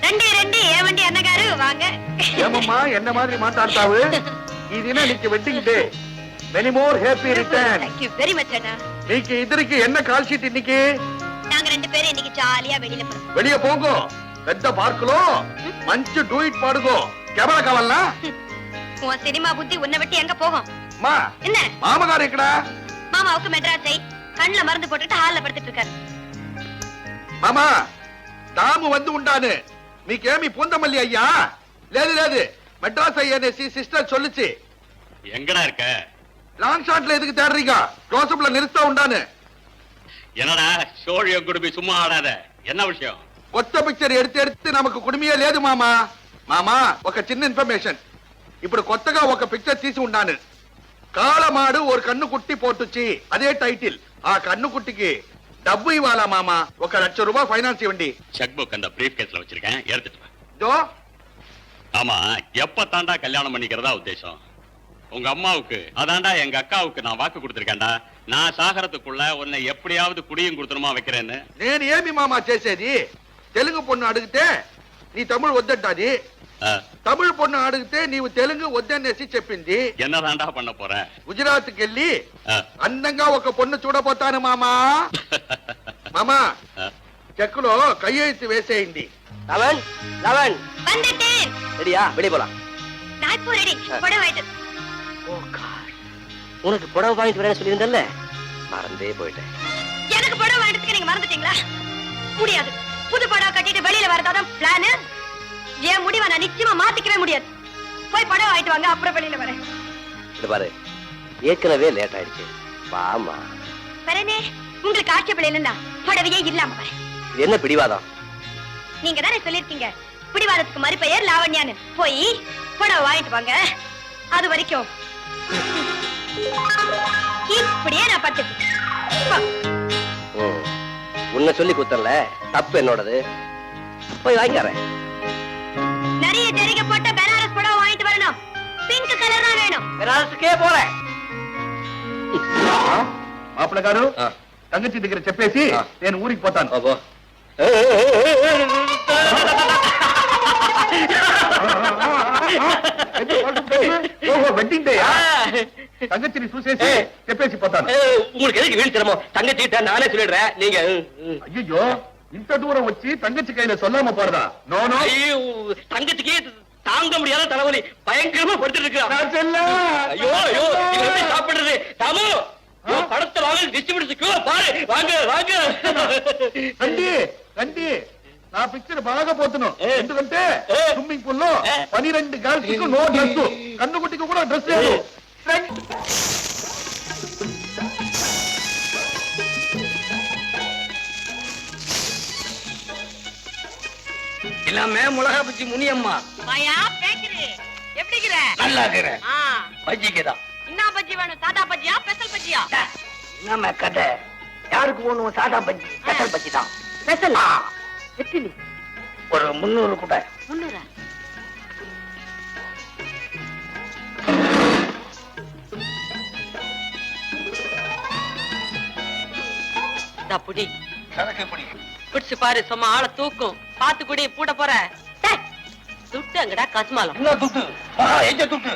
రండి రండి ఏమండి అన్నగారు వాంగ ఏమమ్మా ఎన్న మాదిరి మాట్లాడతావు ఈ దిన నీకు wedding day many more happy return Thank you very much அண்ணா நீக்கு இதற்கு என்ன கால் ஷீட் இன்னைக்கு நாங்க ரெண்டு பேரும் இன்னைக்கு ஜாலியா வெளியில போறோம் வெளிய போங்கோ పెద్ద పార్కులో మంచి డూయిట్ పాడుకో కెమెరా కావాలనా உன் சினிமா புத்தி உன்னை விட்டு எங்க போகும் మా என்ன మామగారు ఇక్కడ மாமாவுக்கு மெட்ராஸை கண்ணுல மருந்து போட்டுட்டு ஹால்ல படுத்துட்டு இருக்காரு మామా దాము வந்து ఉండాను మీకేమి పూందమల్లి అయ్యా లేదు లేదు மெட்ராஸ் ஐயனேசி சிஸ்டர் சொல்லுச்சு எங்கடா இருக்க லாங் ஷாட்ல எதுக்கு தேடுறீங்க க்ளோஸ்அப்ல நிறுத்தா ఉండాను என்னடா சோழியம் குடும்பி சும்மா ஆடாத என்ன விஷயம் కొత్త పిక్చర్ ఎడితే நமக்கு కుడిమియే లేదు మామా మామా ఒక చిన్న ఇన్ఫర్మేషన్ ఇప్పుడు కొత్తగా ఒక పిక్చర్ తీసి ఉన్నాను కాళమాడు ఒక కన్ను కుట్టి పోటుచ్చి అదే టైటిల్ ఆ కన్ను కుట్టికి డబ్బు ఇవ్వాలా మామా 1 லட்சம் ரூபாய் ஃபைனான்ஸ் இவண்டி செக் புக் அந்த பிரீஃப் கேஸ்ல வச்சிருக்கேன் எடுத்துட்டு வா ஜோ ஆமா எப்ப தாண்டா கல்யாணம் பண்ணிக்கிறதா உத்தேசம் உங்க அம்மாவுக்கு அதாண்டா எங்க அக்காவுக்கு நான் வாக்கு கொடுத்திருக்கேன்டா நான் சாகரத்துக்குள்ள உன்னை எப்படியாவது குடியும் கொடுத்துருமா வைக்கிறேன்னு నేను ఏమి మామా చేసేది తెలుగు పొన్ను అడిగితే నీ తమిళ వద్దంటాది తమిళ పొన్ను అడిగితే నీవు తెలుగు వద్దనేసి చెప్పింది என்னதாண்டா பண்ண போற గుజరాత్కి వెళ్ళి అందంగా ఒక పొన్ను చూడబోతాను మామా మామా చెక్కులో కయ్యేసి వేసేయింది லவன் லவன் வந்துட்டேன் ரெடியா வெளிய போலாம் நான் இப்போ ரெடி புடவை வாங்கிட்டு ஓ காட் உனக்கு புடவை வாங்கிட்டு வரேன்னு சொல்லியிருந்தல்ல மறந்தே போயிட்டேன் எனக்கு புடவை வாங்கிட்டு நீங்க மறந்துட்டீங்களா முடியாது புது புடவை கட்டிட்டு வெளியில வரதாதான் பிளான் ஏன் முடிவை நான் நிச்சயமா மாத்திக்கவே முடியாது போய் புடவை வாங்கிட்டு வாங்க அப்புறம் வெளியில வரேன் இது பாரு ஏற்கனவே லேட் ஆயிடுச்சு வாமா வரேனே உங்களுக்கு ஆட்சேபம் இல்லைன்னா புடவையே இல்லாம வரேன் இது என்ன பிடிவாதம் நீங்க தானே சொல்லிருக்கீங்க பிடிவாதத்துக்கு மறுபெயர் லாவண்யான்னு போய் புடவை வாங்கிட்டு வாங்க அது வரைக்கும் இப்படியே நான் படுத்துட்டு உன்னை சொல்லி குத்தல தப்பு என்னோடது போய் வாங்கிக்கிறேன் நிறைய ஜரிகை போட்ட பனாரஸ் புடவை வாங்கிட்டு வரணும் பிங்க் கலர் தான் வேணும் பனாரஸ்க்கே போறேன் మాపల గారు తంగచి దగ్గర చెప్పేసి నేను ఊరికి పోతాను బాబో ఓహో వెడ్డింగ్ డే తంగచిని చూసేసి చెప్పేసి పోతాను உங்களுக்கு எதுக்கு வீண் சிரமம் தங்கச்சிட்ட நானே சொல்லிடுறேன் நீங்க అయ్యో ఇంత దూరం వచ్చి తంగచి కైలో சொல்லாம போறதா நோனோ ஐயோ தங்கச்சிக்கு தாங்க முடியாத தலைவலி பயங்கரமா படுத்துட்டு இருக்கா ஐயோ ஐயோ இது எப்படி சாப்பிடுறது தாமு படத்தை வாங்க டிஸ்ட்ரிபியூட்டர் பாரு வாங்க வாங்க రండి రండి నా పిక్చర్ బాగా పోతున్నాం ఎందుకంటే స్విమ్మింగ్ పూల్ లో 12 గర్ల్స్ కు నో డ్రెస్ కన్నుగుట్టికి కూడా డ్రెస్ లేదు எல்லாமே மிளகா பச்சி முனியம்மா மாயா பேக்கரி எப்படி இருக்கற நல்லா இருக்கிறேன் பஜ்ஜிக்குதான் என்ன பஜ்ஜி வேணும் சாதா பஜ்ஜியா ஸ்பெஷல் பஜ்ஜியா நம்ம கதை யாருக்கு போகணும் சாதா பஜ்ஜி ஸ்பெஷல் பஜ்ஜி தான் ஸ்பெஷல் எத்தனை ஒரு 300 கூட 300 புடி சரக்கு எப்படி குடிச்சு பாரு சும்மா ஆளை தூக்கும் பாத்து குடி பூட போற துட்டு அங்கடா கஸ்மாலம் என்ன துட்டு எங்க துட்டு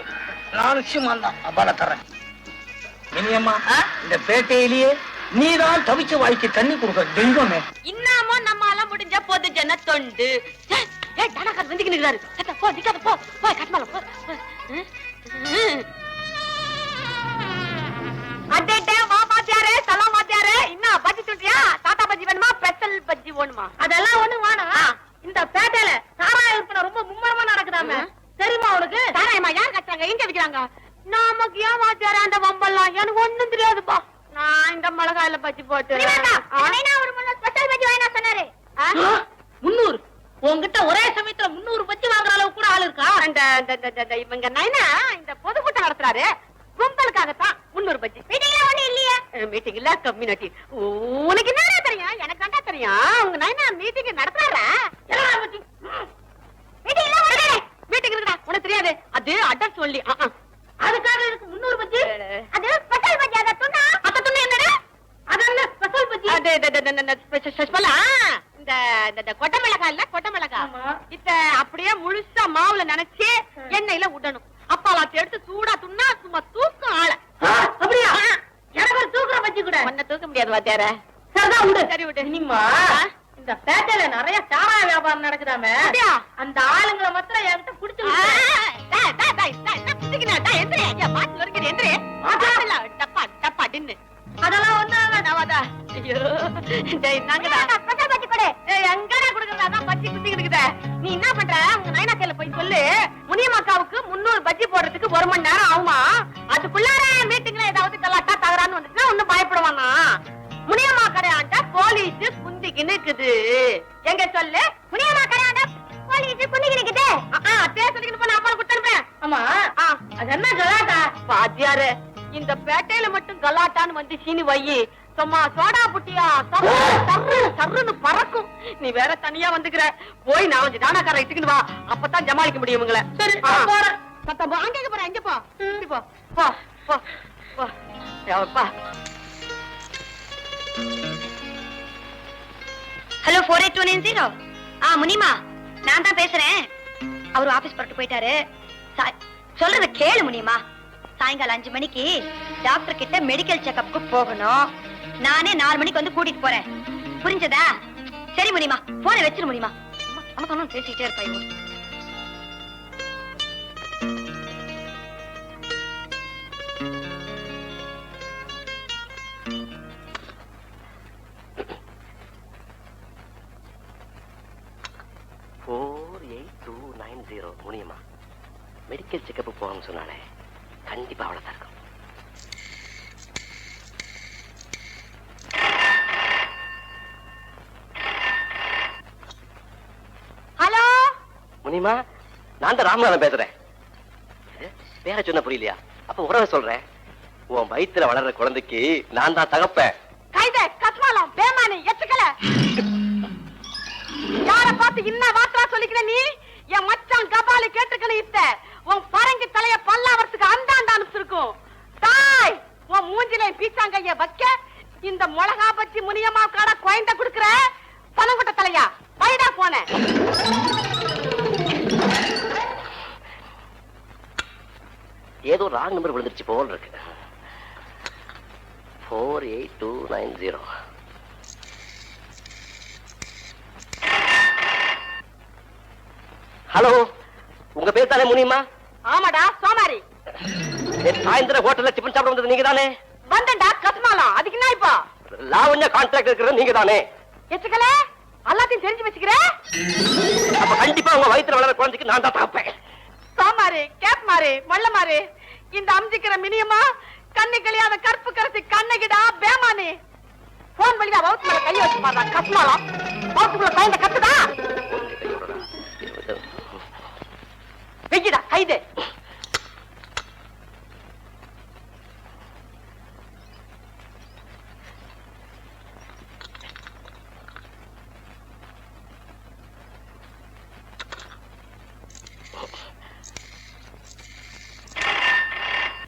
நான் நிச்சயமான் தான் அப்பால தரேன் இனியம்மா இந்த பேட்டையிலேயே நீதான் தவிச்ச வாய்க்கு தண்ணி கொடுக்க தெய்வமே இன்னமோ நம்மால முடிஞ்ச பொது ஜன தொண்டு டனகர் வந்து நிக்கிறாரு போ நிக்காத போ போய் கஸ்மாலம் போ அடடே வா பாத்தியாரே சலாம் பாத்தியாரே என்ன பஜ்ஜி சுட்டியா சாதா பஜ்ஜி வேணுமா ஸ்பெஷல் பஜ்ஜி வேணுமா அதெல்லாம் ஒண்ணு வேணாம் இந்த பேட்டையில சாராய விற்பனை ரொம்ப மும்மரமா நடக்குதாமே தெரியுமா உனக்கு சாராயமா யார் கட்டுறாங்க எங்க விக்கிறாங்க நமக்கு ஏன் வாத்தியாரே அந்த வம்பெல்லாம் எனக்கு ஒண்ணும் தெரியாதுப்பா நான் இந்த மிளகாயில பஜ்ஜி போட்டு ஒரு முன்ன ஸ்பெஷல் பஜ்ஜி வேணா சொன்னாரு 300 உன்கிட்ட ஒரே சமயத்துல 300 பஜ்ஜி வாங்குற அளவுக்கு கூட ஆள் இருக்கா அந்த இவங்க நைனா இந்த பொதுக்கூட்டம் நடத்துறாரு கும்பலுக்காகத்தான் 300 பஜ்ஜி மீட்டிங்ல ஒண்ணு இல்லையா மீட்டிங் இல்ல கம்யூனிட்டி உனக்கு என்ன தெரியும் எனக்கு கண்டா தெரியும் உங்க நைனா மீட்டிங் நடத்துறாரா மீட்டிங் இருக்குடா உனக்கு தெரியாது அது அட்ரஸ் சொல்லி அதுக்காக எனக்கு 300 பஜ்ஜி அது ஸ்பெஷல் பஜ்ஜி அத துண்ணா என்னடா அது என்ன ஸ்பெஷல் பஜ்ஜி அது ஸ்பெஷல் இந்த கொட்டை மிளகாய் இல்ல கொட்டை மிளகாய் இத்த மாவுல நினைச்சு எண்ணெயில விடணும். அப்பாலாத்தி எடுத்து சூடா துண்ணா சும்மா தூக்கும் ஆள. அப்படியா? எனக்கு ஒரு தூக்குற பஜ்ஜி கூட. உன்னை தூக்க முடியாது வாத்தியார. சரிதான் விடு. சரி விடு. இனிமா இந்த பேட்டையில நிறைய சாராய வியாபாரம் நடக்குதாமே. அப்படியா? அந்த ஆளுங்களை மாத்திரம் என்கிட்ட புடிச்சு அதெல்லாம் ஒண்ணு நீ என்ன பண்ற? உங்க நயனாக்கையில போய் சொல்லு, முனியம்மாக்காவுக்கு 300 பஜ்ஜி போடுறதுக்கு 1 மணி நேரம் ஆகுமா. அதுக்குள்ளார மீட்டிங்ல ஏதாவது கலாட்டா தகரான்னு வந்துச்சுன்னா ஒண்ணும் பயப்படுவானா. முனியம்மா கடையாண்ட போலீஸ் குந்திக்கின்னு இருக்குது. எங்க சொல்லு, முனியம்மா கடையாண்ட போலீஸ் குந்திக்கின்னு இருக்குது. அத்தையா சொல்லிக்கிட்டு போன அப்பா கொடுத்துருப்பேன். ஆமா அது என்ன கலாட்டா? பாத்தியாரு, இந்த பேட்டையில மட்டும் கலாட்டான்னு வந்து சீனி வையி, சும்மா சோடா புட்டியா சர்ருன்னு பறக்கும். நீ வேற தனியா வந்துக்கிற. போய் 4 டானாக்கார இட்டுக்கிட்டு வா, அப்பதான் ஜமாளிக்க முடியும் உங்களை. சரி போறேன். சத்தம் போ. அங்க போறேன். அங்க போ. இப்படி போ போ போ போ. யப்பா. ஹலோ 48290. முனிமா, நான் தான் பேசுறேன். அவரு ஆபீஸ் புறட்டு போயிட்டாரு. சொல்றத கேளு முனிமா. சாயங்காலம் 5 மணிக்கு டாக்டர் கிட்ட மெடிக்கல் செக்கப்புக்கு போகணும். நானே 4 மணிக்கு வந்து கூட்டிட்டு போறேன். புரிஞ்சதா? சரி முனிமா, போனை வச்சிரு முனிமா. அம்மா பேசிக்கிட்டே இருப்பா இவ. முனியம்மா மெடிக்கல் செக்கப் போகணும்னு சொன்னாலே கண்டிப்பா அவ்வளவுதான் இருக்கும். ஹலோ முனியம்மா, நான் தான் ராமநாதன் பேசுறேன். பேர சொன்ன புரியலையா? அப்ப உறவை சொல்றேன். உன் வயித்துல வளர்ற குழந்தைக்கு நான் தான் தகப்பேன். கைதே கஸ்மாலம் பேமானி எச்சுக்கல. யார பார்த்து இன்ன வார்த்தை சொல்லிக்கிற நீ? என் மச்சான் கபாலி கேட்டுக்கணும். இத்த உன் பரங்கி தலைய பல்லாவரத்துக்கு அந்தாண்ட அனுப்பிச்சிருக்கும். தாய், உன் மூஞ்சில பீச்சாங்கைய வைக்க இந்த மிளகா பச்சி முனியம்மா காட குழந்தை குடுக்குற பனங்குட்ட தலையா பைடா போன. ஏதோ ராங் நம்பர் விழுந்துருச்சு போல் இருக்கு. 48290. ஹலோ, உங்க பேர் தானே முனியம்மா? ஆமாடா சோமாரி. சாயந்தரம் ஹோட்டல்ல டிஃபன் சாப்பிட வந்தது நீங்க தானே? வந்தண்டா கஸ்மாலம். அதுக்கு என்ன இப்போ? லாவண்யா கான்ட்ராக்ட் இருக்கிறது நீங்க தானே? எச்சுக்கல எல்லாத்தையும் தெரிஞ்சு வச்சுக்கிற. அப்ப கண்டிப்பா உங்க வயித்துல வளர குழந்தைக்கு நான் தான் தகப்பேன். சோமாரி, கேப் மாறி, மொள்ள மாறி, இந்த அம்ஜிக்கிற மினியம்மா கண்ணு கழியாத கற்பு கரைச்சி கண்ணகிடா பேமானி. போன் வழியா வவுத்து மேல கைய வச்சு பாருடா கஸ்மாலம். வவுத்துக்குள்ள குழந்தை கத்துதா? வெய்யிடா கைது.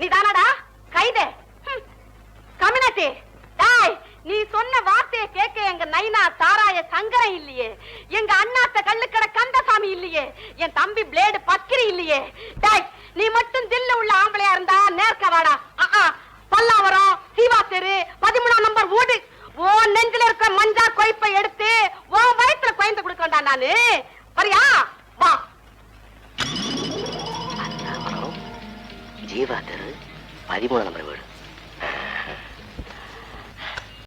நீ தானடா கைது? கம்யூனிட்டி டாய், நீ சொன்ன வார்த்தையை கேட்க எங்க நைனா தாராய சங்கரம் இல்லையே, எங்க அண்ணாத்த கள்ளுக்கடை கந்தசாமி இல்லையே, என் தம்பி பிளேடு பக்கிரி இல்லையே. டாய், நீ மட்டும் தில்லு உள்ள ஆம்பளையா இருந்தா நேர்க்க வாடா. பல்லாவரம் சீவா தெரு 13ஆம் நம்பர் வீடு. ஓ நெஞ்சில இருக்கிற மஞ்சா கொய்ப்பை எடுத்து உன் வயித்துல குழந்தை கொடுக்கண்டா நானு. வரியா? வா. ஜீவா தெரு 13ஆம் நம்பர் வீடு.